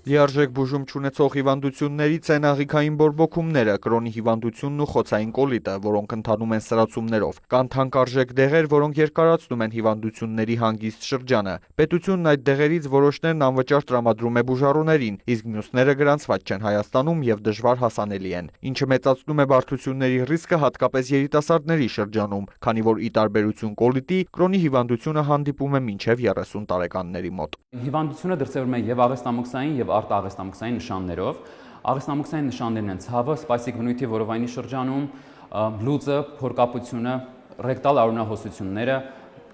Լիարժեք բուժում չունեցող հիվանդություններից են աղիքային բորբոքումները, կրոնի հիվանդությունն ու խոցային կոլիտը, որոնք ընթանում են սրացումներով։ Կան թանկարժեք դեղեր, որոնք երկարացնում են հիվանդությունների հանգիստ շրջանը։ Պետությունն այդ դեղերից որոշներն անվճար տրամադրում է բուժառուներին, իսկ մյուսները գրանցված չեն Հայաստանում եւ դժվար հասանելի են, ինչը մեծացնում է բարդությունների ռիսկը հատկապես երիտասարդների շրջանում, քանի որ ի տարբերություն կոլիտի, կրոնի հիվանդությունը հանդիպում է մինչև 30 տարեկանների մոտ։ Հիվանդությունը դրսևորվում է եւ աղեստամոքսային եւ արտաղեստամոքսային նշաններով։ Աղեստամոքսային նշաններն են ցավը, սպայսիկ բնույթի որովայնի շրջանում, լուծը, փորկապությունը, ռեկտալ արյունահոսությունները,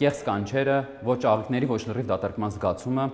կեղծ կանչերը, ոչ աղիքների, ոչ լրիվ դատարկման զգացումը,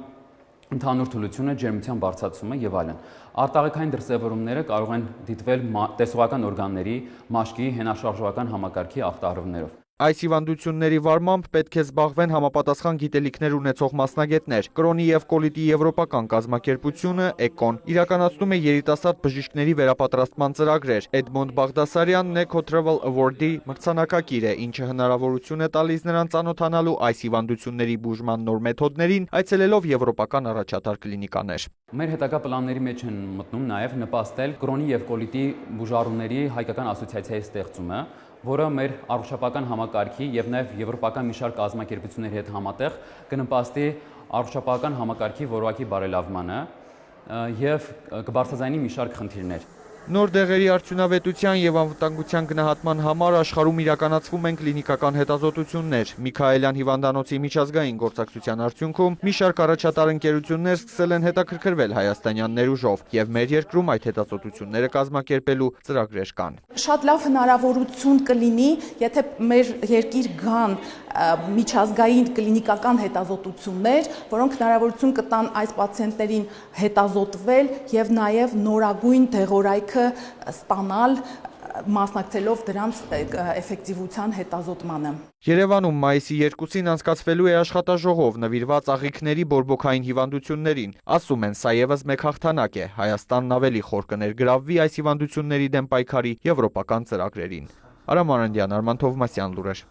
ընդհանուր թուլությունը, ջերմության բարձրացումը եւ այլն։ Արտաղեքային դրսևորումները կարող են դիտվել տեսողական օրգանների, մաշկի, հենաշարժողական համակարգի ախտահարումներով։ Այս հիվանդությունների վարմամբ պետք է զբաղվեն համապատասխան գիտելիքներ ունեցող մասնագետներ։ Կրոնի եւ կոլիտի եվրոպական կազմակերպությունը (ECON) իրականացնում է երիտասարդ բժիշկների վերապատրաստման ծրագրեր։ Էդմոնդ Բաղդասարյանն Eco Travel Award-ի մրցանակակիր է, ինչը հնարավորություն է տալիս նրան ծանոթանալու այս հիվանդությունների բուժման նոր մեթոդներին, այցելելով եվրոպական առաջատար կլինիկաներ։ Մեր հետագա պլանների մեջ են մտնում նաև նպաստել կրոնի եւ կոլիտի բուժառուների հայկական ասոցիացիայի ստեղծումը, որը մեր առողջապահական համակարգի եւ նաեւ եվրոպական մի շարք կազմակերպությունների հետ համատեղ կնպաստի առողջապահական համակարգի որակի բարելավմանը եւ կբարձրաձայնի մի շարք խնդիրներ։ Նոր դեղերի արդյունավետության եւ անվտանգության գնահատման համար աշխարհում իրականացվում են կլինիկական հետազոտություններ։ Միքայելյան հիվանդանոցի միջազգային գործակցության արդյունքում մի շարք առաջատար ընկերություններ սկսել են հետաքրքրվել հայաստանյան ներուժով եւ մեր երկրում այդ հետազոտությունները կազմակերպելու ծրագրեր կան։ Շատ լավ հնարավորություն կլինի, եթե մեր երկիր գան միջազգային կլինիկական հետազոտություններ, որոնք հնարավորություն կտան այս պացիենտներին հետազոտվել եւ նաեւ նորագույն դեղորայքը ստանալ մասնակցելով դրանց էֆեկտիվության հետազոտմանը։ Երևանում մայիսի 2-ին անցկացվելու է աշխատաժողով նվիրված աղիքների բորբոքային հիվանդություններին։ Ասում են, սա եւս մեկ հաղթանակ է։ Հայաստանն ավելի խոր կներգրավվի այս հիվանդությունների դեմ պայքարի եվրոպական ծրագրերին։ Արամ Արանդյան, Արման Թովմասյան, լուրեր։